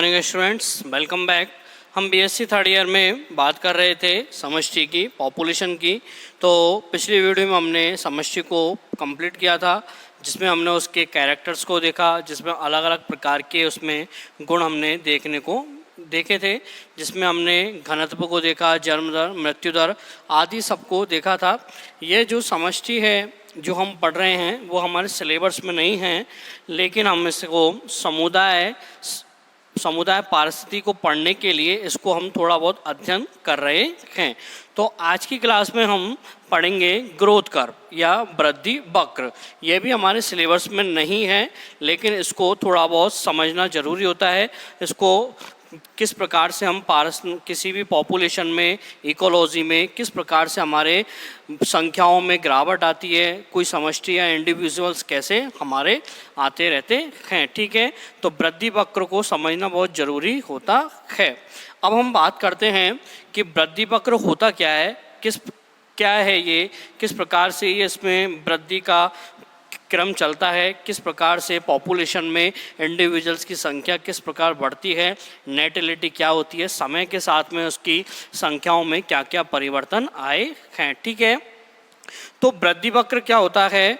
Morning students, welcome back. हम BSc third year में बात कर रहे थे समष्टि की, पॉपुलेशन की। तो पिछली वीडियो में हमने समष्टि को कंप्लीट किया था, जिसमें हमने उसके कैरेक्टर्स को देखा, जिसमें अलग अलग प्रकार के उसमें गुण हमने देखे थे, जिसमें हमने घनत्व को देखा, जन्म दर, मृत्यु दर आदि सबको देखा था। ये जो समष्टि है जो हम पढ़ रहे हैं वो हमारे सिलेबस में नहीं है, लेकिन हम इसको समुदाय पारिस्थिति को पढ़ने के लिए इसको हम थोड़ा बहुत अध्ययन कर रहे हैं। तो आज की क्लास में हम पढ़ेंगे ग्रोथ कर्व या वृद्धि वक्र। यह भी हमारे सिलेबस में नहीं है, लेकिन इसको थोड़ा बहुत समझना ज़रूरी होता है। इसको किस प्रकार से हम किसी भी पॉपुलेशन में, इकोलॉजी में किस प्रकार से हमारे संख्याओं में गिरावट आती है, कोई समष्टि या इंडिविजुअल्स कैसे हमारे आते रहते हैं। ठीक है, तो वृद्धि वक्र को समझना बहुत ज़रूरी होता है। अब हम बात करते हैं कि वृद्धि वक्र होता क्या है, क्या है ये, किस प्रकार से ये इसमें वृद्धि का क्रम चलता है, किस प्रकार से पॉपुलेशन में इंडिविजुअल्स की संख्या किस प्रकार बढ़ती है, नेटिलिटी क्या होती है, समय के साथ में उसकी संख्याओं में क्या क्या परिवर्तन आए हैं। ठीक है, तो वृद्धि वक्र क्या होता है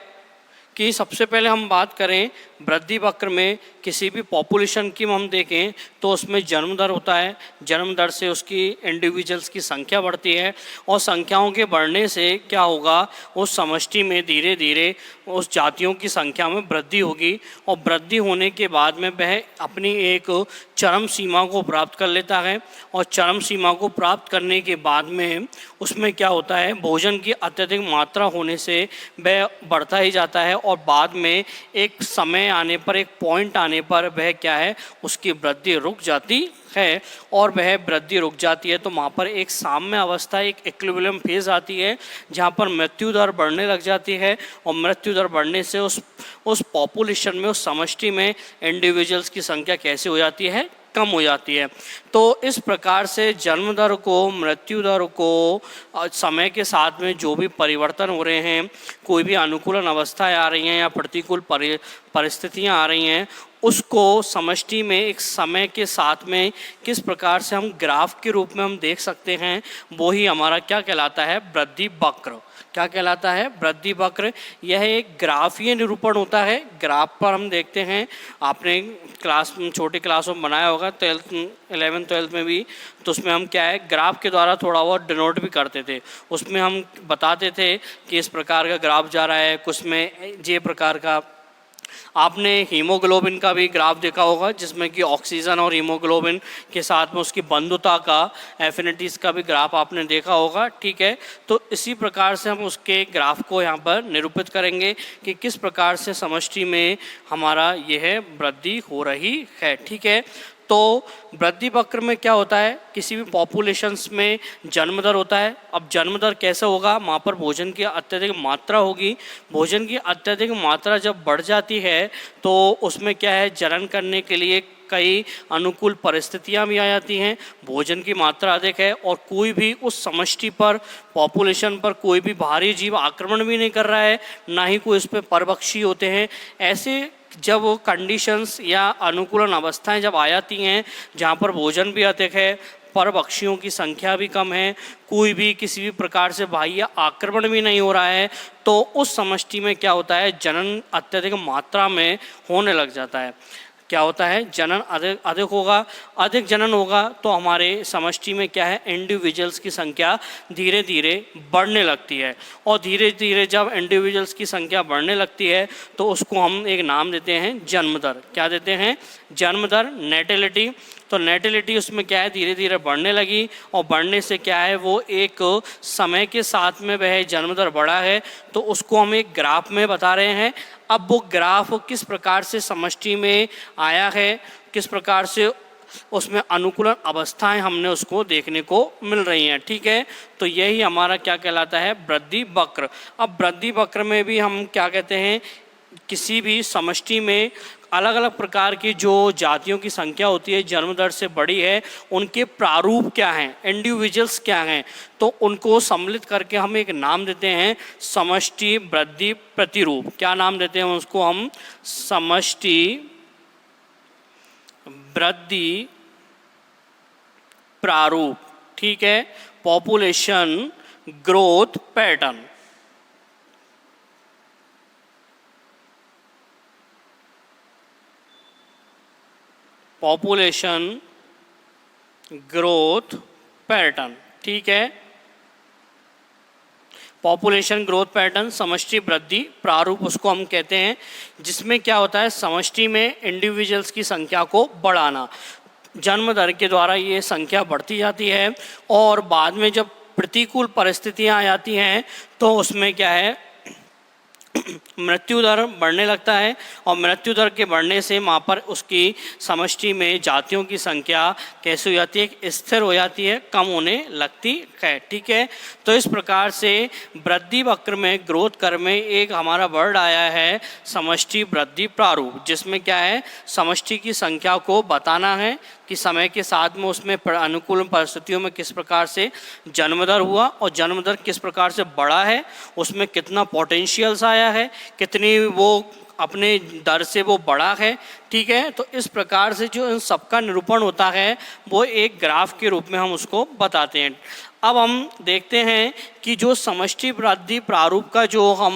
कि सबसे पहले हम बात करें वृद्धि वक्र में किसी भी पॉपुलेशन की हम देखें तो उसमें जन्म दर होता है। जन्म दर से उसकी इंडिविजुअल्स की संख्या बढ़ती है, और संख्याओं के बढ़ने से क्या होगा, उस समष्टि में धीरे धीरे उस जातियों की संख्या में वृद्धि होगी, और वृद्धि होने के बाद में वह अपनी एक चरम सीमा को प्राप्त कर लेता है। और चरम सीमा को प्राप्त करने के बाद में उसमें क्या होता है, भोजन की अत्यधिक मात्रा होने से वह बढ़ता ही जाता है, और बाद में एक समय आने पर, एक पॉइंट आने पर वह क्या है, उसकी वृद्धि रुक जाती है। और वह वृद्धि रुक जाती है तो वहाँ पर एक साम्य अवस्था, एक इक्विलिब्रियम फेज आती है, जहाँ पर मृत्यु दर बढ़ने लग जाती है। और मृत्यु दर बढ़ने से उस पॉपुलेशन में, उस समष्टि में इंडिविजुअल्स की संख्या कैसे हो जाती है, कम हो जाती है। तो इस प्रकार से जन्म दर को, मृत्यु दर को, समय के साथ में जो भी परिवर्तन हो रहे हैं, कोई भी अनुकूलन अवस्थाएं आ रही हैं या प्रतिकूल परिस्थितियां आ रही हैं, उसको समष्टि में एक समय के साथ में किस प्रकार से हम ग्राफ के रूप में हम देख सकते हैं, वो ही हमारा क्या कहलाता है, वृद्धि वक्र। क्या कहलाता है, वृद्धि वक्र। यह एक ग्राफीय निरूपण होता है। ग्राफ पर हम देखते हैं, आपने छोटी क्लासों में बनाया होगा, 11th 12th में भी, तो उसमें हम क्या है, ग्राफ के द्वारा थोड़ा बहुत डिनोट भी करते थे। उसमें हम बताते थे कि इस प्रकार का ग्राफ जा रहा है, कुछ में ये प्रकार का। आपने हीमोग्लोबिन का भी ग्राफ देखा होगा, जिसमें कि ऑक्सीजन और हीमोग्लोबिन के साथ में उसकी बंधुता का, एफिनिटीज़ का भी ग्राफ आपने देखा होगा। ठीक है, तो इसी प्रकार से हम उसके ग्राफ को यहाँ पर निरूपित करेंगे कि किस प्रकार से समष्टि में हमारा यह वृद्धि हो रही है। ठीक है, तो वृद्धि वक्र में क्या होता है, किसी भी पॉपुलेशंस में जन्म दर होता है। अब जन्म दर कैसे होगा, वहाँ पर भोजन की अत्यधिक मात्रा होगी। भोजन की अत्यधिक मात्रा जब बढ़ जाती है तो उसमें क्या है, जनन करने के लिए कई अनुकूल परिस्थितियां भी आ जाती हैं। भोजन की मात्रा अधिक है, और कोई भी उस समष्टि पर, पॉपुलेशन पर कोई भी बाहरी जीव आक्रमण भी नहीं कर रहा है, ना ही कोई उस पर परभक्षी होते हैं। ऐसे जब कंडीशंस या अनुकूलन अवस्थाएं जब आ जाती हैं, जहाँ पर भोजन भी अधिक है, परभक्षियों की संख्या भी कम है, कोई भी किसी भी प्रकार से बाह्य आक्रमण भी नहीं हो रहा है, तो उस समष्टि में क्या होता है, जनन अत्यधिक मात्रा में होने लग जाता है। क्या होता है, जनन अधिक होगा। अधिक जनन होगा तो हमारे समष्टि में क्या है, इंडिविजुअल्स की संख्या धीरे धीरे बढ़ने लगती है। और धीरे धीरे जब इंडिविजुअल्स की संख्या बढ़ने लगती है तो उसको हम एक नाम देते हैं जन्म दर। क्या देते हैं, जन्म दर, नेटिलिटी। तो नेटिलिटी उसमें क्या है, धीरे धीरे बढ़ने लगी, और बढ़ने से क्या है, वो एक समय के साथ में वह जन्म दर बढ़ा है, तो उसको हम एक ग्राफ में बता रहे हैं। अब वो ग्राफ किस प्रकार से समष्टि में आया है, किस प्रकार से उसमें अनुकूलन अवस्थाएं हमने उसको देखने को मिल रही हैं। ठीक है, तो यही हमारा क्या कहलाता है, वृद्धि वक्र। अब वृद्धि वक्र में भी हम क्या कहते हैं, किसी भी समष्टि में अलग अलग प्रकार की जो जातियों की संख्या होती है, जन्म दर से बड़ी है, उनके प्रारूप क्या हैं, इंडिविजुअल्स क्या हैं, तो उनको सम्मिलित करके हम एक नाम देते हैं समष्टि वृद्धि प्रतिरूप। क्या नाम देते हैं उसको हम, समष्टि वृद्धि प्रारूप, ठीक है, population growth pattern. Population growth pattern, ठीक है, पॉपुलेशन ग्रोथ पैटर्न समष्टि वृद्धि प्रारूप उसको हम कहते हैं, जिसमें क्या होता है, समष्टि में इंडिविजुअल्स की संख्या को बढ़ाना। जन्म दर के द्वारा ये संख्या बढ़ती जाती है और बाद में जब प्रतिकूल परिस्थितियां आ जाती हैं तो उसमें क्या है, मृत्यु दर बढ़ने लगता है और मृत्यु दर के बढ़ने से वहाँ पर उसकी समष्टि में जातियों की संख्या कैसे हो जाती है, स्थिर हो जाती है, कम होने लगती है, ठीक है। तो इस प्रकार से वृद्धि वक्र में, ग्रोथ कर्व में एक हमारा वर्ड आया है समष्टि वृद्धि प्रारूप, जिसमें क्या है, समष्टि की संख्या को बताना है कि समय के साथ में उसमें अनुकूल परिस्थितियों में किस प्रकार से जन्म दर हुआ और जन्म दर किस प्रकार से बढ़ा है, उसमें कितना पोटेंशियल्स आया है, कितनी वो अपने दर से वो बड़ा है, ठीक है। तो इस प्रकार से जो इन सबका निरूपण होता है वो एक ग्राफ के रूप में हम उसको बताते हैं। अब हम देखते हैं कि जो समष्टि वृद्धि प्रारूप का जो हम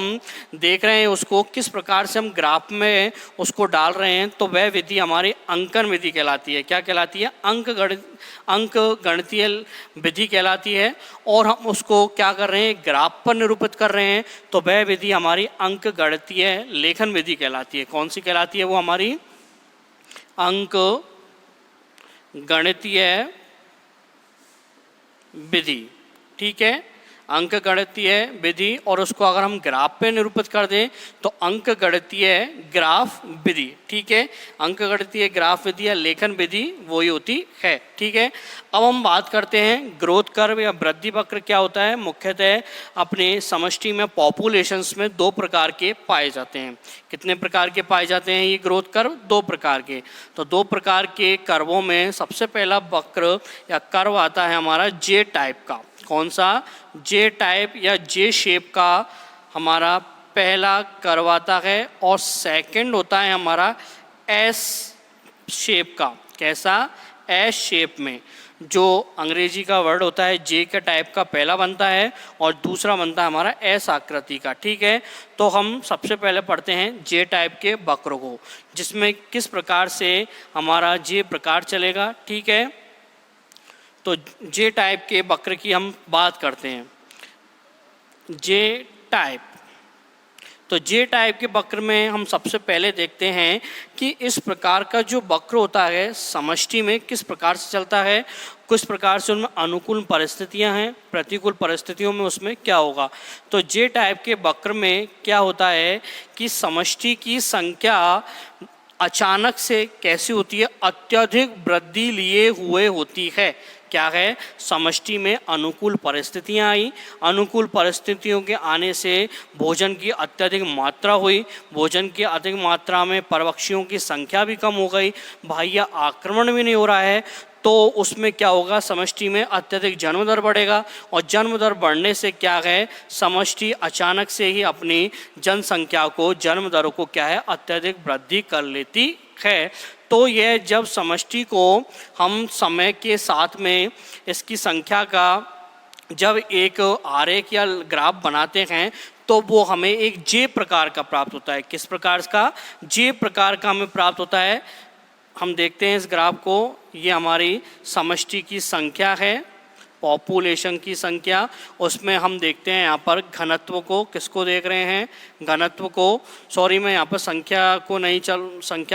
देख रहे हैं उसको किस प्रकार से हम ग्राफ में उसको डाल रहे हैं, तो वह विधि हमारी अंकन विधि कहलाती है। क्या कहलाती है, अंक गणितीय विधि कहलाती है। और हम उसको क्या कर रहे हैं, ग्राफ पर निरूपित कर रहे हैं, तो वह विधि हमारी अंक गणितीय लेखन विधि कहलाती है। कौन सी कहलाती है, वो हमारी अंक गणितीय विधि, ठीक है, अंक गणितीय विधि। और उसको अगर हम ग्राफ पे निरूपित कर दें तो अंक गणितीय ग्राफ विधि, ठीक है, अंक गणितीय ग्राफ विधि या लेखन विधि वही होती है, ठीक है। अब हम बात करते हैं ग्रोथ कर्व या वृद्धि वक्र क्या होता है। मुख्यतः अपने समष्टि में पॉपुलेशंस में दो प्रकार के पाए जाते हैं। कितने प्रकार के पाए जाते हैं ये ग्रोथ कर्व, दो प्रकार के। तो दो प्रकार के कर्वों में सबसे पहला वक्र या कर्व आता है हमारा जे टाइप का। कौन सा, जे टाइप या जे शेप का हमारा पहला कर्व आता है। और सेकंड होता है हमारा एस शेप का। कैसा, एस शेप में, जो अंग्रेजी का वर्ड होता है जे का टाइप का पहला बनता है और दूसरा बनता है हमारा एस आकृति का, ठीक है। तो हम सबसे पहले पढ़ते हैं जे टाइप के वक्र को, जिसमें किस प्रकार से हमारा जे प्रकार चलेगा, ठीक है। तो जे टाइप के वक्र की हम बात करते हैं। जे टाइप, तो जे टाइप के वक्र में हम सबसे पहले देखते हैं कि इस प्रकार का जो वक्र होता है समष्टि में किस प्रकार से चलता है, किस प्रकार से उनमें अनुकूल परिस्थितियां हैं, प्रतिकूल परिस्थितियों में उसमें क्या होगा। तो जे टाइप के वक्र में क्या होता है कि समष्टि की संख्या अचानक से कैसी होती है, अत्यधिक वृद्धि लिए हुए होती है। क्या है, समष्टि में अनुकूल परिस्थितियां आई, अनुकूल परिस्थितियों के आने से भोजन की अत्यधिक मात्रा हुई, भोजन की अधिक मात्रा में परभक्षियों की संख्या भी कम हो गई, बाह्य आक्रमण भी नहीं हो रहा है, तो उसमें क्या होगा, समष्टि में अत्यधिक जन्म दर बढ़ेगा। और जन्म दर बढ़ने से क्या है, समष्टि अचानक से ही अपनी जनसंख्या को, जन्म दरों को क्या है, अत्यधिक वृद्धि कर लेती है। तो यह जब समष्टि को हम समय के साथ में इसकी संख्या का जब एक आरेख या ग्राफ बनाते हैं तो वो हमें एक जे प्रकार का प्राप्त होता है। किस प्रकार का, जे प्रकार का हमें प्राप्त होता है। हम देखते हैं इस ग्राफ को, ये हमारी समष्टि की संख्या है, पॉपुलेशन की संख्या। उसमें हम देखते हैं यहाँ पर घनत्व को, किसको देख रहे हैं, घनत्व को। सॉरी, मैं यहाँ पर संख्या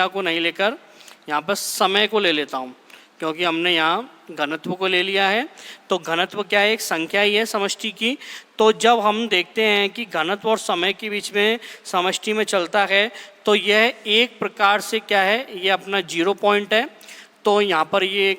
को नहीं लेकर यहाँ पर समय को ले लेता हूँ, क्योंकि हमने यहाँ घनत्व को ले लिया है। तो घनत्व क्या है, एक संख्या ही है समष्टि की। तो जब हम देखते हैं कि घनत्व और समय के बीच में समष्टि में चलता है तो यह एक प्रकार से क्या है, ये अपना 0 पॉइंट है। तो यहाँ पर ये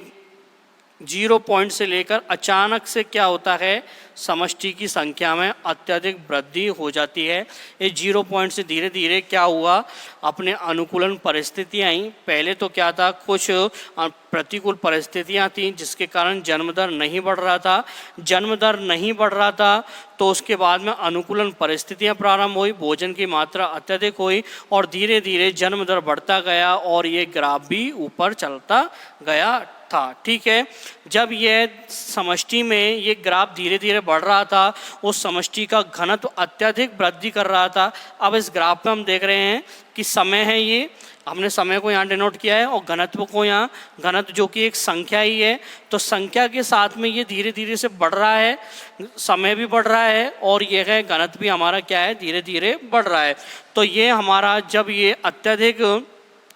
जीरो पॉइंट से लेकर अचानक से क्या होता है, समष्टि की संख्या में अत्यधिक वृद्धि हो जाती है। इस जीरो पॉइंट से धीरे धीरे क्या हुआ, अपने अनुकूलन परिस्थितियाँ आई। पहले तो क्या था, कुछ प्रतिकूल परिस्थितियाँ थीं जिसके कारण जन्म दर नहीं बढ़ रहा था। जन्म दर नहीं बढ़ रहा था तो उसके बाद में अनुकूलन परिस्थितियाँ प्रारंभ हुई, भोजन की मात्रा अत्यधिक हुई और धीरे धीरे जन्म दर बढ़ता गया और ये ग्राफ भी ऊपर चलता गया था। ठीक है, जब यह समष्टि में ये ग्राफ धीरे धीरे बढ़ रहा था, उस समष्टि का घनत्व अत्यधिक वृद्धि कर रहा था। अब इस ग्राफ में हम देख रहे हैं कि समय है, ये हमने समय को यहाँ डिनोट किया है और घनत्व को यहाँ, घनत्व जो कि एक संख्या ही है, तो संख्या के साथ में ये धीरे धीरे से बढ़ रहा है, समय भी बढ़ रहा है और ये है घनत्व भी हमारा क्या है, धीरे धीरे बढ़ रहा है। तो ये हमारा जब ये अत्यधिक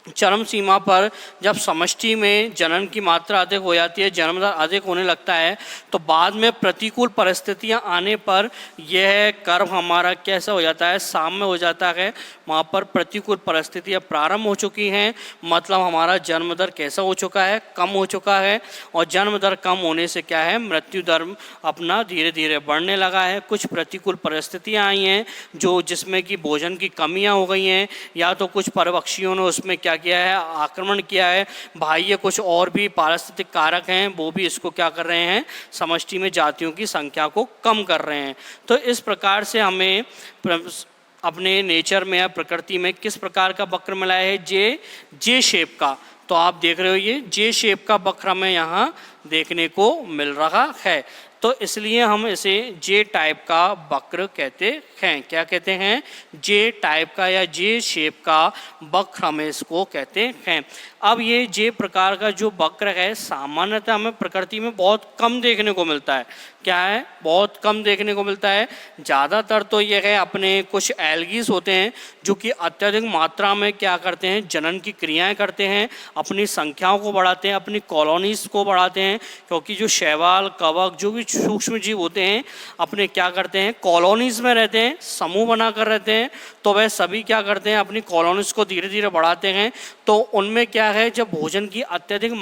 चरम सीमा पर जब समष्टि में जनन की मात्रा अधिक हो जाती है, जन्म दर अधिक होने लगता है, तो बाद में प्रतिकूल परिस्थितियां आने पर यह कर्व हमारा कैसा हो जाता है, साम्य हो जाता है। वहाँ पर प्रतिकूल परिस्थितियां प्रारंभ हो चुकी हैं, मतलब हमारा जन्म दर कैसा हो चुका है, कम हो चुका है। और जन्म दर कम होने से क्या है, मृत्यु दर अपना धीरे धीरे बढ़ने लगा है। कुछ प्रतिकूल परिस्थितियाँ आई हैं जो जिसमें कि भोजन की कमियाँ हो गई हैं, या तो कुछ परभक्षियों ने उसमें क्या किया है, आक्रमण किया है। बाह्य कुछ और भी पारिस्थितिक कारक हैं, वो भी इसको क्या कर रहे हैं, समष्टि में जातियों की संख्या को कम कर रहे हैं। तो इस प्रकार से हमें अपने नेचर में या प्रकृति में किस प्रकार का वक्र मिला है, जे शेप का। तो आप देख रहे हो ये जे शेप का वक्र हमें यहाँ देखने को मिल रहा है। तो इसलिए हम इसे जे टाइप का वक्र कहते हैं। क्या कहते हैं, जे टाइप का या जे शेप का वक्र हमें इसको कहते हैं। अब ये जे प्रकार का जो वक्र है सामान्यतः हमें प्रकृति में बहुत कम देखने को मिलता है। क्या है, बहुत कम देखने को मिलता है। ज़्यादातर तो ये है अपने कुछ एल्गीज होते हैं जो कि अत्यधिक मात्रा में क्या करते हैं, जनन की क्रियाएं करते हैं, अपनी संख्याओं को बढ़ाते हैं, अपनी कॉलोनीज को बढ़ाते हैं। क्योंकि जो शैवाल, कवक, जो भी सूक्ष्म जीव होते हैं अपने क्या करते हैं, कॉलोनीज में रहते हैं, समूह बना कर रहते हैं। तो वह सभी क्या करते हैं, अपनी कॉलोनीज को धीरे धीरे बढ़ाते हैं। तो उनमें क्या है, जब भोजन की अत्यधिक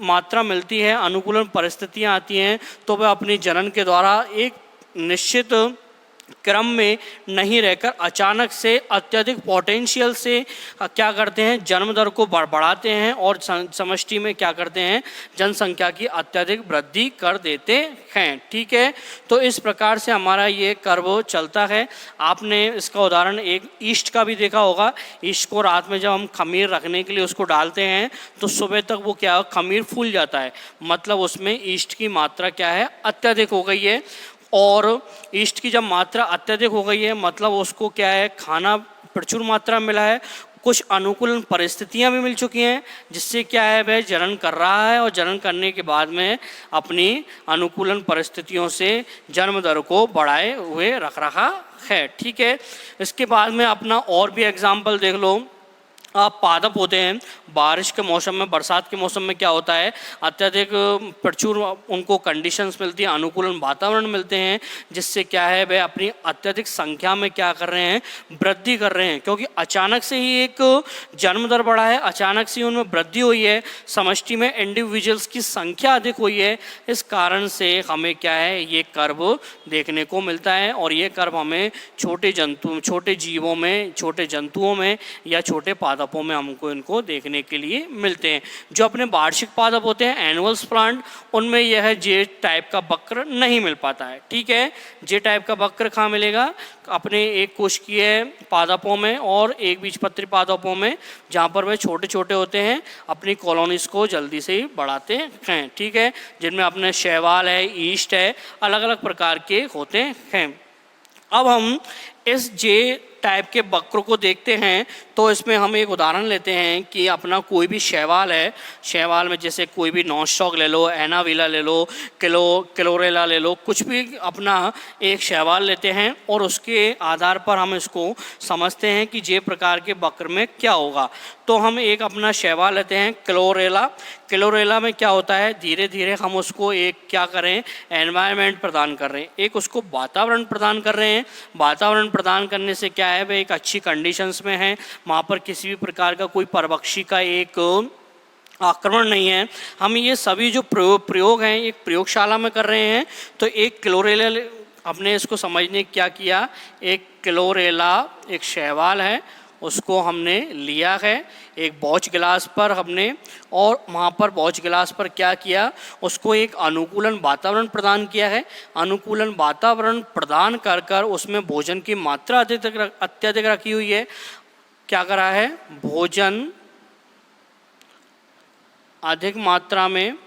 मात्रा मिलती है, अनुकूलन परिस्थितियां आती हैं, तो वह अपनी जनन के द्वारा एक निश्चित क्रम में नहीं रहकर अचानक से अत्यधिक पोटेंशियल से क्या करते हैं, जन्म दर को बढ़ाते हैं और समष्टि में क्या करते हैं, जनसंख्या की अत्यधिक वृद्धि कर देते हैं। ठीक है, तो इस प्रकार से हमारा ये कर्व चलता है। आपने इसका उदाहरण एक ईस्ट का भी देखा होगा। ईस्ट को रात में जब हम खमीर रखने के लिए उसको डालते हैं तो सुबह तक वो क्या, खमीर फूल जाता है, मतलब उसमें ईस्ट की मात्रा क्या है, अत्यधिक हो गई है। और ईस्ट की जब मात्रा अत्यधिक हो गई है, मतलब उसको क्या है, खाना प्रचुर मात्रा में मिला है, कुछ अनुकूलन परिस्थितियां भी मिल चुकी हैं, जिससे क्या है, वह जनन कर रहा है और जनन करने के बाद में अपनी अनुकूलन परिस्थितियों से जन्म दर को बढ़ाए हुए रख रहा है। ठीक है, इसके बाद में अपना और भी एग्जाम्पल देख लो। पादप होते हैं, बारिश के मौसम में, बरसात के मौसम में क्या होता है, अत्यधिक प्रचुर उनको कंडीशंस मिलती हैं, अनुकूलन वातावरण मिलते हैं, जिससे क्या है, वे अपनी अत्यधिक संख्या में क्या कर रहे हैं, वृद्धि कर रहे हैं। क्योंकि अचानक से ही एक जन्म दर बढ़ा है, अचानक से ही उनमें वृद्धि हुई है, समष्टि में इंडिविजुअल्स की संख्या अधिक हुई है। इस कारण से हमें क्या है, ये कर्व देखने को मिलता है। और ये कर्व हमें छोटे जीवों में, छोटे जंतुओं में या छोटे पादपों में हमको इनको देखने के लिए मिलते हैं। जो अपने वार्षिक पादप होते हैं, एनुअल्स प्लांट, उनमें यह जे टाइप का वक्र नहीं मिल पाता है। ठीक है, जे टाइप का वक्र कहाँ मिलेगा, अपने एक कोशिकीय पादपों में और एक बीजपत्री पादपों में, जहाँ पर वे छोटे छोटे होते हैं, अपनी कॉलोनीज को जल्दी से ही बढ़ाते हैं। ठीक है, जिनमें अपने शैवाल है, ईस्ट है, अलग अलग प्रकार के होते हैं। अब हम इस जे टाइप के वक्र को देखते हैं तो इसमें हम एक उदाहरण लेते हैं कि अपना कोई भी शैवाल है, शैवाल में जैसे कोई भी नॉनस्टॉक ले लो, एनाविला ले लो, क्लोरेला ले लो, कुछ भी अपना एक शैवाल लेते हैं और उसके आधार पर हम इसको समझते हैं कि जे प्रकार के वक्र में क्या होगा। तो हम एक अपना शैवाल लेते हैं क्लोरेला में क्या होता है, धीरे धीरे हम उसको एक क्या करें, एनवायरनमेंट प्रदान कर रहे हैं, एक उसको वातावरण प्रदान कर रहे हैं। वातावरण प्रदान करने से क्या है, वह एक अच्छी कंडीशंस में है, वहाँ पर किसी भी प्रकार का कोई परभक्षी का एक आक्रमण नहीं है। हम ये सभी जो प्रयोग हैं एक प्रयोगशाला में कर रहे हैं। तो एक क्लोरेला, हमने इसको समझने क्या किया, एक क्लोरेला एक शैवाल है, उसको हमने लिया है एक बॉच गिलास पर हमने, और वहाँ पर बॉच गिलास पर क्या किया, उसको एक अनुकूलन वातावरण प्रदान किया है। अनुकूलन वातावरण प्रदान कर कर उसमें भोजन की मात्रा अत्यधिक रखी हुई है। क्या करा है, भोजन अधिक मात्रा में,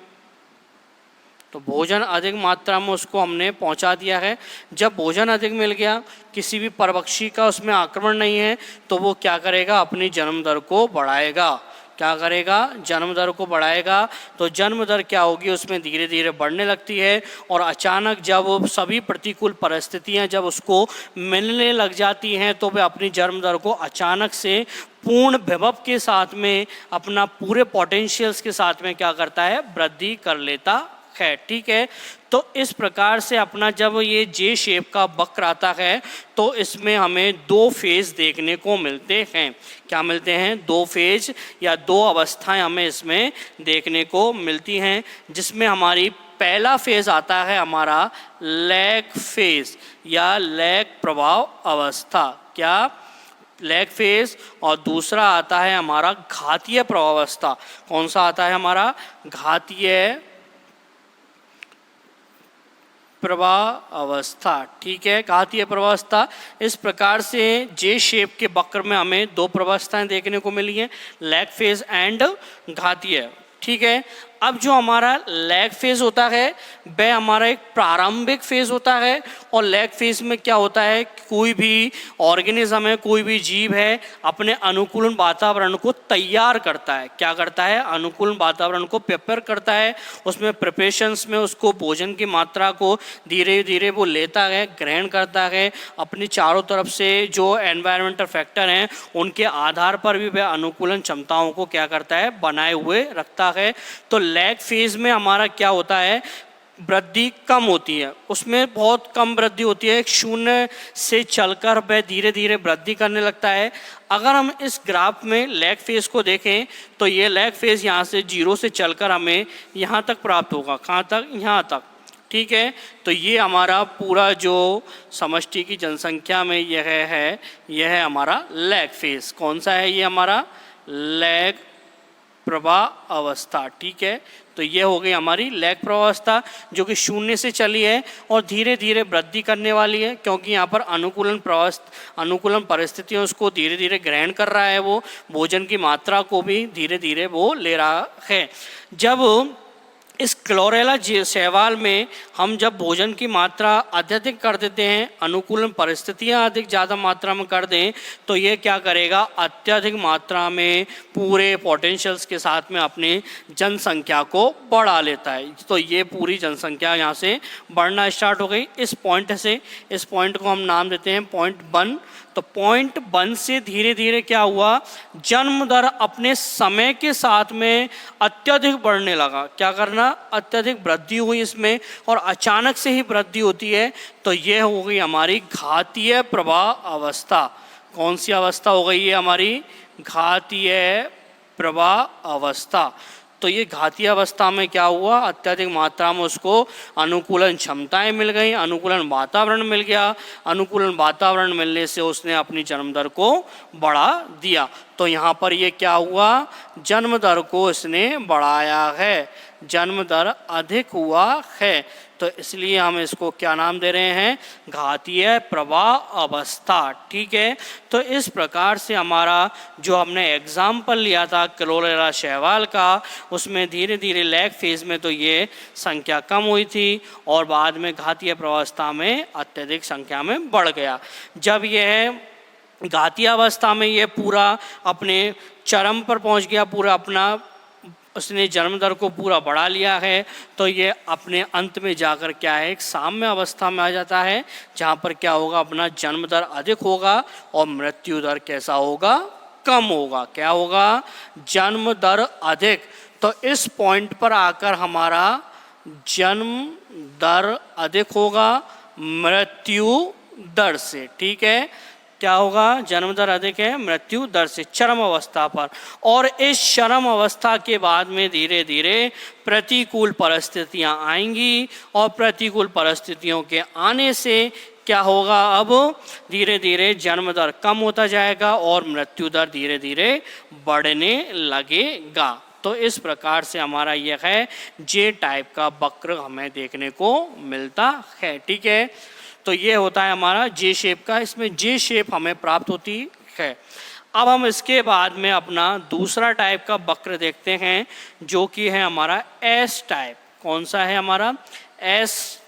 तो भोजन अधिक मात्रा में उसको हमने पहुंचा दिया है। जब भोजन अधिक मिल गया, किसी भी परभक्षी का उसमें आक्रमण नहीं है, तो वो क्या करेगा, अपनी जन्म दर को बढ़ाएगा। क्या करेगा, जन्म दर को बढ़ाएगा। तो जन्म दर क्या होगी, उसमें धीरे धीरे बढ़ने लगती है। और अचानक जब सभी प्रतिकूल परिस्थितियां जब उसको मिलने लग जाती हैं, तो वह अपनी जन्म दर को अचानक से पूर्ण विभव के साथ में, अपना पूरे पोटेंशियल्स के साथ में क्या करता है, वृद्धि कर लेता है। ठीक है, तो इस प्रकार से अपना जब ये जे शेप का वक्र आता है, तो इसमें हमें दो फेज देखने को मिलते हैं। क्या मिलते हैं, दो फेज या दो अवस्थाएं हमें इसमें देखने को मिलती हैं, जिसमें हमारी पहला फेज आता है हमारा लैग फेज या लैग प्रभाव अवस्था। क्या, लैग फेज। और दूसरा आता है हमारा घातीय प्रभाव अवस्था। कौन सा आता है हमारा, घातीय प्रवाह अवस्था। ठीक है, घातीय प्रवावस्था। इस प्रकार से जे शेप के वक्र में हमें दो प्रवावस्थाएं देखने को मिली हैं, लैग फेज एंड घातीय। ठीक है, अब जो हमारा लैग फेज होता है वह हमारा एक प्रारंभिक फेज होता है। और लैग फेज में क्या होता है, कोई भी ऑर्गेनिज्म है, कोई भी जीव है, अपने अनुकूलन वातावरण को तैयार करता है। क्या करता है, अनुकूलन वातावरण को प्रिपेयर करता है। उसमें प्रिपरेशंस में उसको भोजन की मात्रा को धीरे धीरे वो लेता है, ग्रहण करता है। अपनी चारों तरफ से जो एनवायरमेंटल फैक्टर हैं उनके आधार पर भी वह अनुकूलन क्षमताओं को क्या करता है, बनाए हुए रखता है। तो लैग फेज में हमारा क्या होता है, वृद्धि कम होती है, उसमें बहुत कम वृद्धि होती है। एक शून्य से चलकर वह धीरे धीरे वृद्धि करने लगता है। अगर हम इस ग्राफ में लैग फेज को देखें, तो ये लैग फेज यहाँ से 0 से चलकर हमें यहाँ तक प्राप्त होगा। कहाँ तक, यहाँ तक। ठीक है, तो ये हमारा पूरा जो समष्टि की जनसंख्या में यह है, यह है हमारा लैग फेज। कौन सा है ये, हमारा लैग प्रवाह अवस्था। ठीक है, तो ये हो गई हमारी लैग प्रवावस्था, जो कि शून्य से चली है और धीरे धीरे वृद्धि करने वाली है, क्योंकि यहाँ पर अनुकूलन परिस्थितियों उसको धीरे धीरे ग्रहण कर रहा है। वो भोजन की मात्रा को भी धीरे धीरे वो ले रहा है। जब इस क्लोरेला शैवाल में हम जब भोजन की मात्रा अत्यधिक कर देते हैं, अनुकूलन परिस्थितियां अधिक ज़्यादा मात्रा में कर दें, तो ये क्या करेगा, अत्यधिक मात्रा में पूरे पोटेंशियल्स के साथ में अपनी जनसंख्या को बढ़ा लेता है। तो ये पूरी जनसंख्या यहाँ से बढ़ना स्टार्ट हो गई इस पॉइंट से। इस पॉइंट को हम नाम देते हैं पॉइंट 1। तो पॉइंट 1 से धीरे धीरे क्या हुआ, जन्म दर अपने समय के साथ में अत्यधिक बढ़ने लगा। क्या करना, अत्यधिक वृद्धि हुई इसमें, और अचानक से ही वृद्धि होती है। तो ये हो गई हमारी घातीय प्रवाह अवस्था। कौन सी अवस्था हो गई है हमारी, घातीय प्रवाह अवस्था। तो ये घातीय अवस्था में क्या हुआ, अत्यधिक मात्रा में उसको अनुकूलन क्षमताएं मिल गई, अनुकूलन वातावरण मिल गया। अनुकूलन वातावरण मिलने से उसने अपनी जन्म दर को बढ़ा दिया। तो यहाँ पर ये क्या हुआ, जन्म दर को इसने बढ़ाया है, जन्म दर अधिक हुआ है। तो इसलिए हम इसको क्या नाम दे रहे हैं, घातीय प्रवाह अवस्था। ठीक है, तो इस प्रकार से हमारा जो हमने एग्जाम्पल लिया था क्लोरेला शैवाल का, उसमें धीरे धीरे लैग फेज में तो ये संख्या कम हुई थी और बाद में घातीय प्रवावस्था में अत्यधिक संख्या में बढ़ गया। जब यह घातीय अवस्था में ये पूरा अपने चरम पर पहुंच गया, पूरा अपना उसने जन्म दर को पूरा बढ़ा लिया है, तो ये अपने अंत में जाकर क्या है, एक साम्य अवस्था में आ जाता है, जहाँ पर क्या होगा, अपना जन्म दर अधिक होगा और मृत्यु दर कैसा होगा, कम होगा। क्या होगा, जन्म दर अधिक। तो इस पॉइंट पर आकर हमारा जन्म दर अधिक होगा मृत्यु दर से। ठीक है, क्या होगा, जन्म दर अधिक है मृत्यु दर से चरम अवस्था पर। और इस चरम अवस्था के बाद में धीरे धीरे प्रतिकूल परिस्थितियां आएंगी और प्रतिकूल परिस्थितियों के आने से क्या होगा, अब धीरे धीरे जन्म दर कम होता जाएगा और मृत्यु दर धीरे धीरे बढ़ने लगेगा। तो इस प्रकार से हमारा यह है जे टाइप का वक्र हमें देखने को मिलता है। ठीक है, तो ये होता है हमारा जे शेप का, इसमें जे शेप हमें प्राप्त होती है। अब हम इसके बाद में अपना दूसरा टाइप का वक्र देखते हैं जो कि है हमारा एस टाइप। कौन सा है हमारा, एस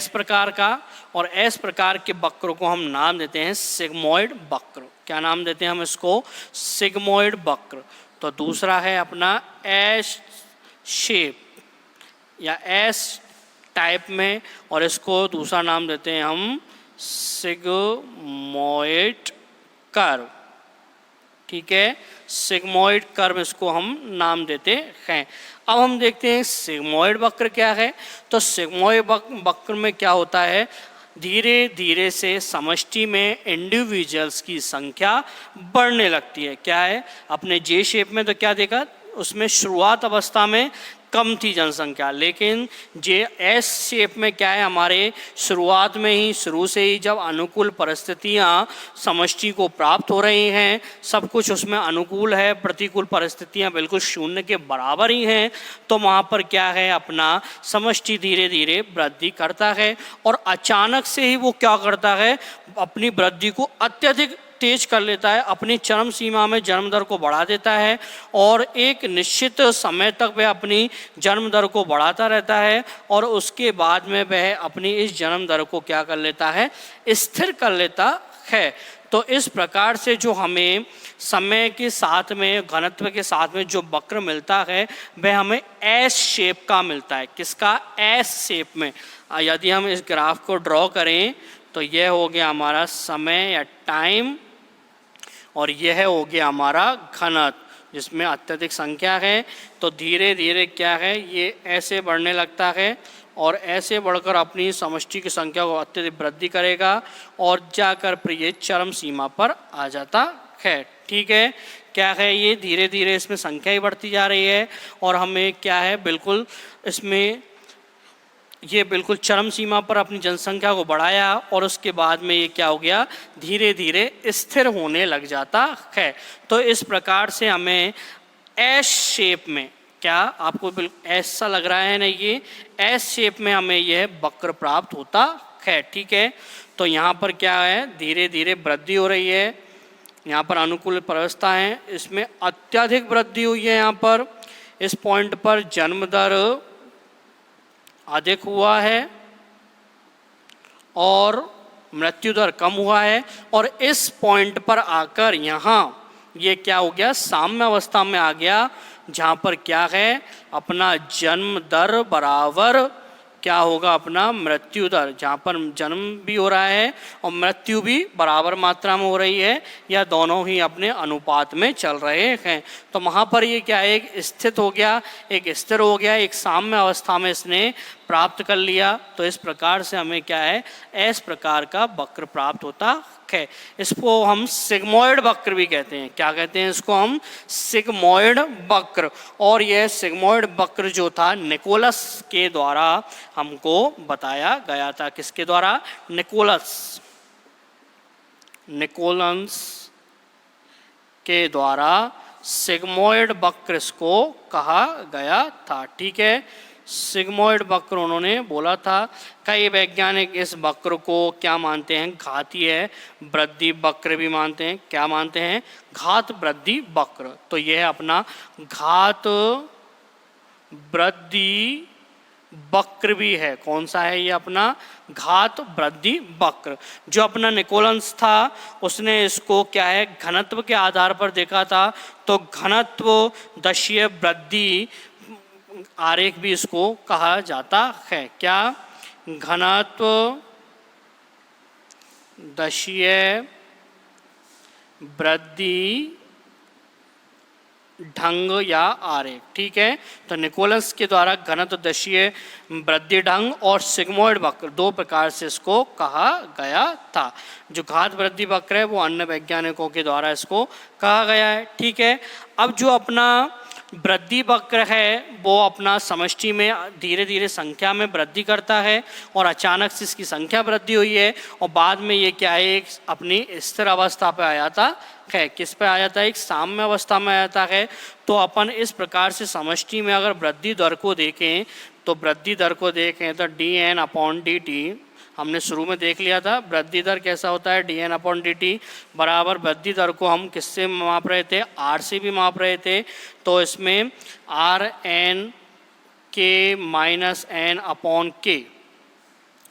प्रकार का। और एस प्रकार के वक्र को हम नाम देते हैं सिग्मोइड वक्र। क्या नाम देते हैं हम इसको, सिग्मोइड वक्र। तो दूसरा है अपना एस शेप या एस टाइप में, और इसको दूसरा नाम देते हैं हम सिग्मोइड कर्व। ठीक है, सिग्मोइड कर्व इसको हम नाम देते हैं। अब हम देखते हैं सिग्मोइड वक्र क्या है। तो सिग्मोइड वक्र में क्या होता है, धीरे धीरे से समष्टि में इंडिविजुअल्स की संख्या बढ़ने लगती है। क्या है, अपने जे शेप में तो क्या देखा, उसमें शुरुआत अवस्था में कम थी जनसंख्या, लेकिन जे एस शेप में क्या है, हमारे शुरुआत में ही शुरू से ही जब अनुकूल परिस्थितियां समष्टि को प्राप्त हो रही हैं, सब कुछ उसमें अनुकूल है, प्रतिकूल परिस्थितियां बिल्कुल शून्य के बराबर ही हैं, तो वहाँ पर क्या है, अपना समष्टि धीरे धीरे वृद्धि करता है। और अचानक से ही वो क्या करता है, अपनी वृद्धि को अत्यधिक तेज कर लेता है, अपनी चरम सीमा में जन्म दर को बढ़ा देता है और एक निश्चित समय तक वह अपनी जन्म दर को बढ़ाता रहता है और उसके बाद में वह अपनी इस जन्म दर को क्या कर लेता है, स्थिर कर लेता है। तो इस प्रकार से जो हमें समय के साथ में, घनत्व के साथ में जो वक्र मिलता है वह हमें एस शेप का मिलता है। किसका, एस शेप में। यदि हम इस ग्राफ को ड्रॉ करें तो यह हो गया हमारा समय या टाइम, और यह हो गया हमारा घनत्व जिसमें अत्यधिक संख्या है। तो धीरे धीरे क्या है, ये ऐसे बढ़ने लगता है और ऐसे बढ़कर अपनी समष्टि की संख्या को अत्यधिक वृद्धि करेगा और जाकर फिर ये चरम सीमा पर आ जाता है। ठीक है, क्या है, ये धीरे धीरे इसमें संख्या ही बढ़ती जा रही है और हमें क्या है, बिल्कुल इसमें ये बिल्कुल चरम सीमा पर अपनी जनसंख्या को बढ़ाया और उसके बाद में ये क्या हो गया, धीरे धीरे स्थिर होने लग जाता है। तो इस प्रकार से हमें एस शेप में, क्या आपको बिल्कुल ऐसा लग रहा है ना, ये एस शेप में हमें यह वक्र प्राप्त होता है। ठीक है, तो यहाँ पर क्या है, धीरे धीरे वृद्धि हो रही है, यहाँ पर अनुकूल व्यवस्था है, इसमें अत्यधिक वृद्धि हुई है। यहाँ पर इस पॉइंट पर जन्म दर अधिक हुआ है और मृत्यु दर कम हुआ है, और इस पॉइंट पर आकर यहाँ ये क्या हो गया, साम्य अवस्था में आ गया, जहाँ पर क्या है, अपना जन्म दर बराबर क्या होगा, अपना मृत्यु दर, जहाँ पर जन्म भी हो रहा है और मृत्यु भी बराबर मात्रा में हो रही है, या दोनों ही अपने अनुपात में चल रहे हैं। तो वहाँ पर ये क्या है, एक स्थित हो गया, एक स्थिर हो गया, एक साम्य अवस्था में इसने प्राप्त कर लिया। तो इस प्रकार से हमें क्या है, इस प्रकार का वक्र प्राप्त होता है। इसको हम सिग्मोइड वक्र भी कहते हैं। क्या कहते हैं इसको हम, सिग्मोइड वक्र। और यह सिग्मोइड वक्र जो था निकोलस के द्वारा हमको बताया गया था। किसके द्वारा, निकोलस के द्वारा सिग्मोइड वक्र इसको कहा गया था। ठीक है, सिग्मोइड वक्र उन्होंने बोला था। कई वैज्ञानिक इस वक्र को क्या मानते हैं, घातीय वृद्धि वक्र भी मानते हैं। क्या मानते हैं, घात वृद्धि वक्र। तो यह अपना घात वृद्धि वक्र भी है। कौन सा है ये, अपना घात वृद्धि वक्र। जो अपना निकोलस था उसने इसको क्या है, घनत्व के आधार पर देखा था। तो घनत्व दशीय वृद्धि आरेख भी इसको कहा जाता है। क्या, घनत्व दशीय वृद्धि ढंग या आरेख। ठीक है, तो निकोलस के द्वारा घनत्वदशीय वृद्धि ढंग और सिग्मोइड वक्र दो प्रकार से इसको कहा गया था। जो घात वृद्धि वक्र है वो अन्य वैज्ञानिकों के द्वारा इसको कहा गया है। ठीक है, अब जो अपना वृद्धि वक्र है वो अपना समष्टि में धीरे धीरे संख्या में वृद्धि करता है और अचानक से इसकी संख्या वृद्धि हुई है और बाद में ये क्या है, एक अपनी स्थिर अवस्था पे आ जाता है। किस पे आ जाता है, एक साम्य अवस्था में आ जाता है। तो अपन इस प्रकार से समष्टि में अगर वृद्धि दर को देखें तो वृद्धि दर को देखें तो dn/dt हमने शुरू में देख लिया था। वृद्धि दर कैसा होता है, dn/dt बराबर वृद्धि दर को हम किससे माप रहे थे, r से भी माप रहे थे। तो इसमें rn k माइनस n/k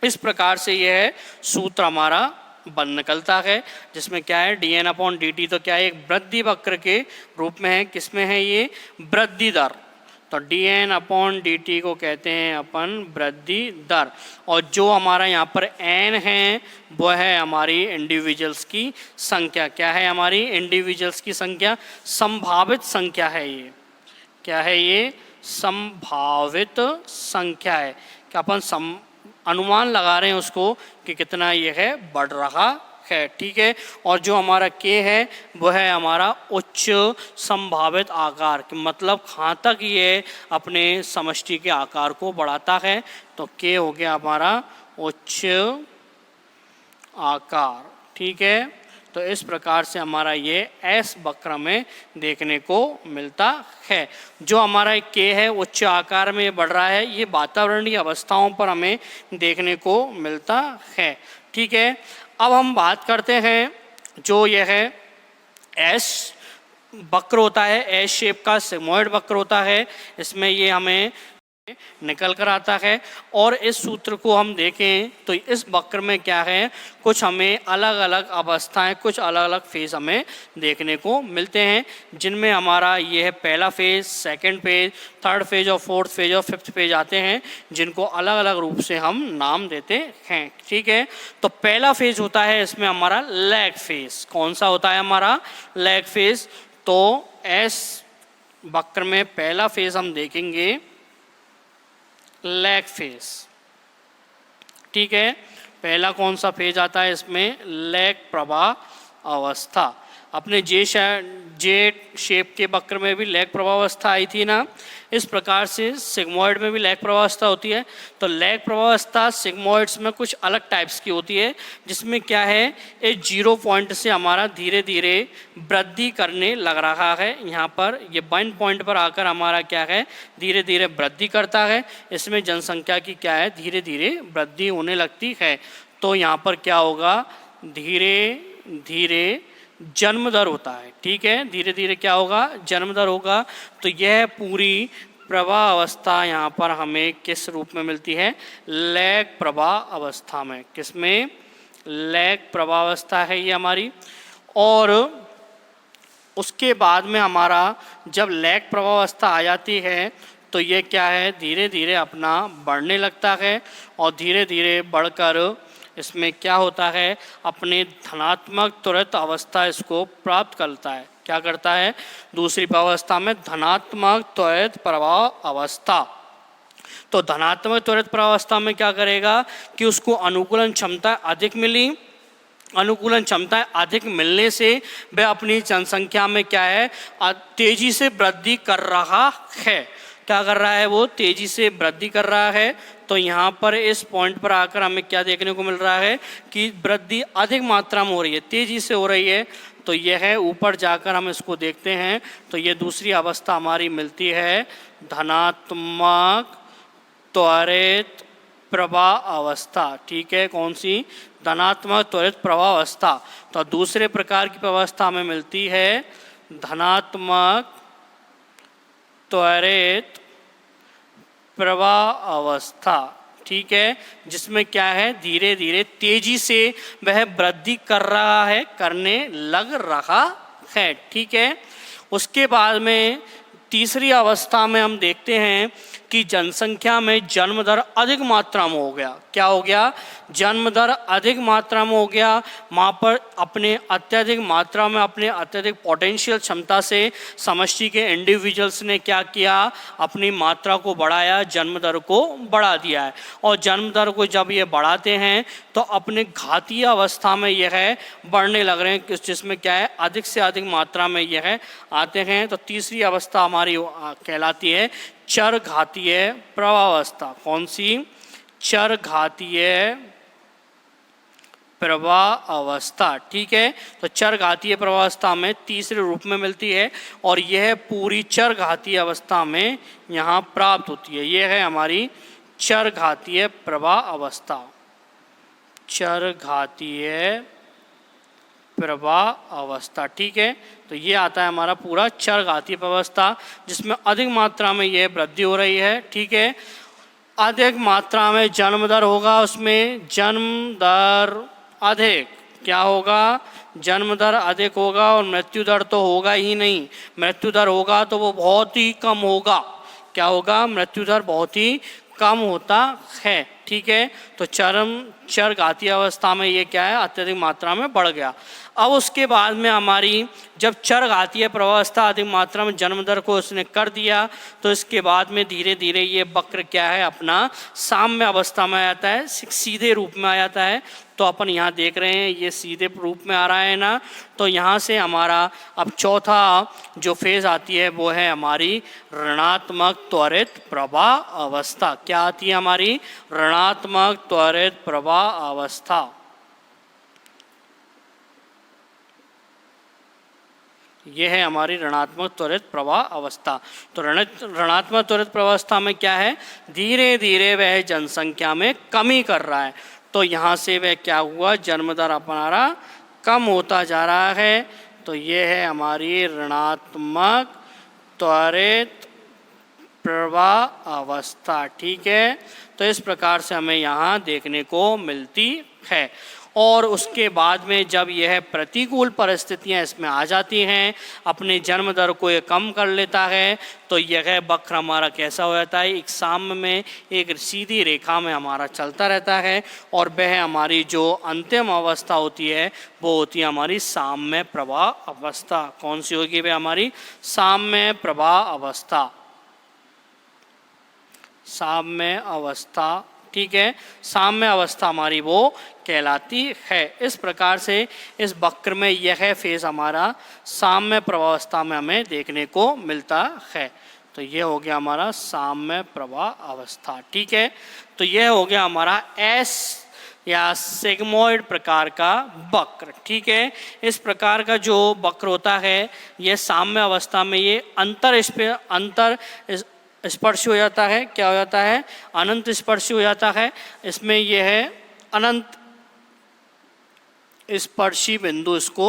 इस प्रकार से यह सूत्र हमारा बन निकलता है, जिसमें क्या है dn/dt तो क्या है, एक वृद्धि वक्र के रूप में है। किसमें है ये, वृद्धि दर। तो dn/dt को कहते हैं अपन वृद्धि दर। और जो हमारा यहाँ पर n है वो है हमारी इंडिविजुअल्स की संख्या। क्या है हमारी इंडिविजुअल्स की संख्या, संभावित संख्या है ये। क्या है ये, संभावित संख्या है कि अपन अनुमान लगा रहे हैं उसको कि कितना ये है, बढ़ रहा है। ठीक है, और जो हमारा k है वो है हमारा उच्च संभावित आकार, मतलब कहाँ तक ये अपने समष्टि के आकार को बढ़ाता है। तो k हो गया हमारा उच्च आकार। ठीक है, तो इस प्रकार से हमारा ये S वक्र में देखने को मिलता है। जो हमारा k है उच्च आकार में बढ़ रहा है, ये वातावरणीय अवस्थाओं पर हमें देखने को मिलता है। ठीक है, अब हम बात करते हैं जो यह है S वक्र होता है, एस शेप का सिग्मोइड वक्र होता है। इसमें ये हमें निकल कर आता है। और इस सूत्र को हम देखें तो इस वक्र में क्या है, कुछ हमें अलग अलग अवस्थाएं, कुछ अलग अलग फेज हमें देखने को मिलते हैं, जिनमें हमारा ये है पहला phase, second phase, third phase और फोर्थ फेज और फिफ्थ फेज आते हैं, जिनको अलग अलग रूप से हम नाम देते हैं। ठीक है, तो पहला फेज होता है इसमें हमारा लैग फेज। कौन सा होता है हमारा, लैग फेज। तो एस वक्र में पहला फेज हम देखेंगे लैग फेज। ठीक है, पहला कौन सा फेज आता है इसमें, लैग प्रवाह अवस्था। अपने जे शेप के वक्र में भी लैग प्रवाह अवस्था आई थी ना, इस प्रकार से सिग्मोइड में भी लैग प्रवाह अवस्था होती है। तो लैग प्रवाह अवस्था सिग्मोइड्स में कुछ अलग टाइप्स की होती है, जिसमें क्या है, इस 0 पॉइंट से हमारा धीरे धीरे वृद्धि करने लग रहा है। यहाँ पर ये 1 पॉइंट पर आकर हमारा क्या है, धीरे धीरे वृद्धि करता है। इसमें जनसंख्या की क्या है, धीरे धीरे वृद्धि होने लगती है। तो यहाँ पर क्या होगा, धीरे धीरे जन्म दर होता है। ठीक है, धीरे धीरे क्या होगा, जन्म दर होगा। तो यह पूरी प्रवाह अवस्था यहाँ पर हमें किस रूप में मिलती है, लैग प्रवाह अवस्था में। किसमें, लैग प्रवाह अवस्था है ये हमारी। और उसके बाद में हमारा जब लैग प्रवाह अवस्था आ जाती है तो ये क्या है, धीरे धीरे अपना बढ़ने लगता है और धीरे धीरे बढ़कर इसमें क्या होता है, अपने धनात्मक त्वरित अवस्था इसको प्राप्त करता है। क्या करता है, दूसरी अवस्था में धनात्मक त्वरित प्रवाह अवस्था। तो धनात्मक त्वरित प्रवाह अवस्था में क्या करेगा कि उसको अनुकूलन क्षमता अधिक मिली। अनुकूलन क्षमता अधिक मिलने से वह अपनी जनसंख्या में क्या है, तेजी से वृद्धि कर रहा है। क्या कर रहा है, वो तेजी से वृद्धि कर रहा है। तो यहाँ पर इस पॉइंट पर आकर हमें क्या देखने को मिल रहा है कि वृद्धि अधिक मात्रा में हो रही है, तेजी से हो रही है। तो यह है, ऊपर जाकर हम इसको देखते हैं तो ये दूसरी अवस्था हमारी मिलती है, धनात्मक त्वरित प्रवाह अवस्था। ठीक है, कौन सी, धनात्मक त्वरित प्रवाह अवस्था। तो दूसरे प्रकार की अवस्था हमें मिलती है धनात्मक त्वरित प्रवाह अवस्था। ठीक है, जिसमें क्या है, धीरे धीरे तेजी से वह वृद्धि कर रहा है, करने लग रहा है। ठीक है, उसके बाद में तीसरी अवस्था में हम देखते हैं कि जनसंख्या में जन्म दर अधिक मात्रा में हो गया। क्या हो गया? जन्म दर अधिक मात्रा में हो गया। वहाँ पर अपने अत्यधिक मात्रा में, अपने अत्यधिक पोटेंशियल क्षमता से समष्टि के इंडिविजुअल्स ने क्या किया? अपनी मात्रा को बढ़ाया, जन्म दर को बढ़ा दिया है। और जन्म दर को जब ये बढ़ाते हैं तो अपने घातीय अवस्था में यह बढ़ने लग रहे हैं, जिसमें क्या है? अधिक से अधिक मात्रा में यह आते हैं। तो तीसरी अवस्था हमारी कहलाती है चर घातीय प्रवाहावस्था। कौन सी? चर घातीय प्रवाह अवस्था। ठीक है, तो चर घातीय प्रवाहावस्था में तीसरे रूप में मिलती है और यह पूरी चर घातीय अवस्था में यहाँ प्राप्त होती है। यह है हमारी चर घातीय प्रवाह अवस्था। चर घातीय प्रवाह अवस्था। ठीक है, तो ये आता है हमारा पूरा चर घातीय प्रवाहावस्था, जिसमें अधिक मात्रा में यह वृद्धि हो रही है। ठीक है, अधिक मात्रा में जन्म दर होगा, उसमें जन्म दर अधिक। क्या होगा? जन्म दर अधिक होगा और मृत्यु दर तो होगा ही नहीं। मृत्यु दर होगा तो वो बहुत ही कम होगा। क्या होगा? मृत्यु दर बहुत ही कम होता है। ठीक है, तो चर घातीय अवस्था में ये क्या है? अत्यधिक मात्रा में बढ़ गया। अब उसके बाद में हमारी जब चर घातीय प्रवाहावस्था अधिक मात्रा में जन्म दर को उसने कर दिया, तो इसके बाद में धीरे धीरे ये वक्र क्या है? अपना साम्य अवस्था में आ जाता है, सीधे रूप में आ जाता है। तो अपन यहाँ देख रहे हैं ये सीधे रूप में आ रहा है ना। तो यहाँ से हमारा अब चौथा जो फेज आती है वो है हमारी ऋणात्मक त्वरित प्रवाह अवस्था। क्या आती है हमारी? ऋणात्मक त्वरित प्रवाह अवस्था। यह है हमारी ऋणात्मक त्वरित प्रवाह अवस्था। तो ऋणात्मक त्वरित प्रवाह अवस्था में क्या है? धीरे धीरे वह जनसंख्या में कमी कर रहा है। तो यहाँ से वह क्या हुआ? जन्म दर हमारा कम होता जा रहा है। तो ये है हमारी ऋणात्मक त्वरित प्रवाह अवस्था। ठीक है, तो इस प्रकार से हमें यहाँ देखने को मिलती है। और उसके बाद में जब यह प्रतिकूल परिस्थितियां इसमें आ जाती हैं, अपने जन्म दर को ये कम कर लेता है, तो यह वक्र हमारा कैसा हो जाता है? एक साम्य में, एक सीधी रेखा में हमारा चलता रहता है। और वह हमारी जो अंतिम अवस्था होती है वो होती है हमारी साम्य प्रवाह अवस्था। कौन सी होगी वह? हमारी साम्य प्रवाह अवस्था। साम्य अवस्था। ठीक है, साम्य अवस्था हमारी वो कहलाती है। इस प्रकार से इस वक्र में यह फेज हमारा साम्य प्रवाहावस्था में हमें देखने को मिलता है। तो यह हो गया हमारा साम्य प्रवाह अवस्था। ठीक है, तो यह हो गया हमारा एस या सिग्मोइड प्रकार का वक्र। ठीक है, इस प्रकार का जो वक्र होता है यह साम्य अवस्था में ये अंतर स्पर्शी हो जाता है। क्या हो जाता है? अनंत स्पर्शी हो जाता है। इसमें यह है अनंत स्पर्शी बिंदु, इसको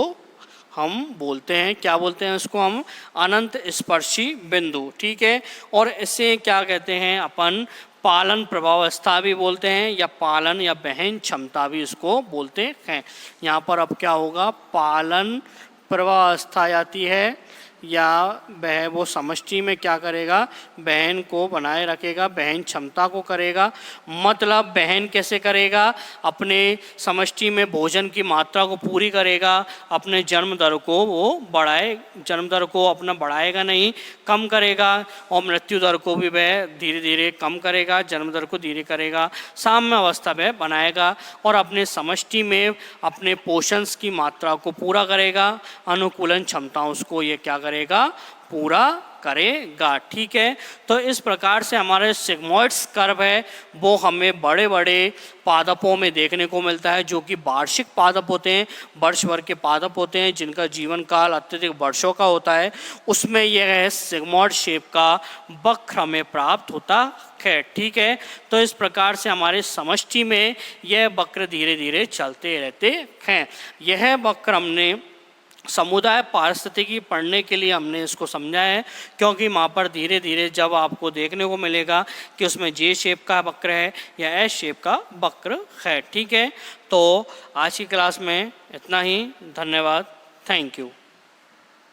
हम बोलते हैं। क्या बोलते हैं इसको? हम अनंत स्पर्शी बिंदु। ठीक है, और इसे क्या कहते हैं अपन? पालन प्रभावावस्था भी बोलते हैं, या पालन या बहन क्षमता भी इसको बोलते हैं। यहाँ पर अब क्या होगा? पालन प्रभावावस्था आती है, या वह वो समष्टि में क्या करेगा? बहन को बनाए रखेगा, बहन क्षमता को करेगा। मतलब बहन कैसे करेगा? अपने समष्टि में भोजन की मात्रा को पूरी करेगा, अपने जन्म दर को वो जन्म दर को अपना बढ़ाएगा नहीं, कम करेगा। और मृत्यु दर को भी वह धीरे धीरे कम करेगा, जन्म दर को धीरे करेगा, साम्य अवस्था वह बनाएगा। और अपने समष्टि में अपने पोषण की मात्रा को पूरा करेगा, अनुकूलन क्षमता उसको ये क्या करेगा? पूरा करेगा। ठीक है, तो इस प्रकार से हमारे सिग्मोइड्स कर्व है वो हमें बड़े बड़े पादपों में देखने को मिलता है, जो कि वार्षिक पादप होते हैं, वर्ष भर के पादप होते हैं, जिनका जीवन काल अत्यधिक वर्षों का होता है। उसमें यह सिग्मोइड शेप का वक्र हमें प्राप्त होता है। ठीक है, तो इस प्रकार से हमारे समष्टि में यह वक्र धीरे धीरे चलते रहते हैं। यह वक्र हमने समुदाय पारिस्थितिकी पढ़ने के लिए हमने इसको समझा है, क्योंकि वहाँ पर धीरे धीरे जब आपको देखने को मिलेगा कि उसमें जे शेप का वक्र है या एस शेप का वक्र है। ठीक है, तो आज की क्लास में इतना ही। धन्यवाद। Thank you.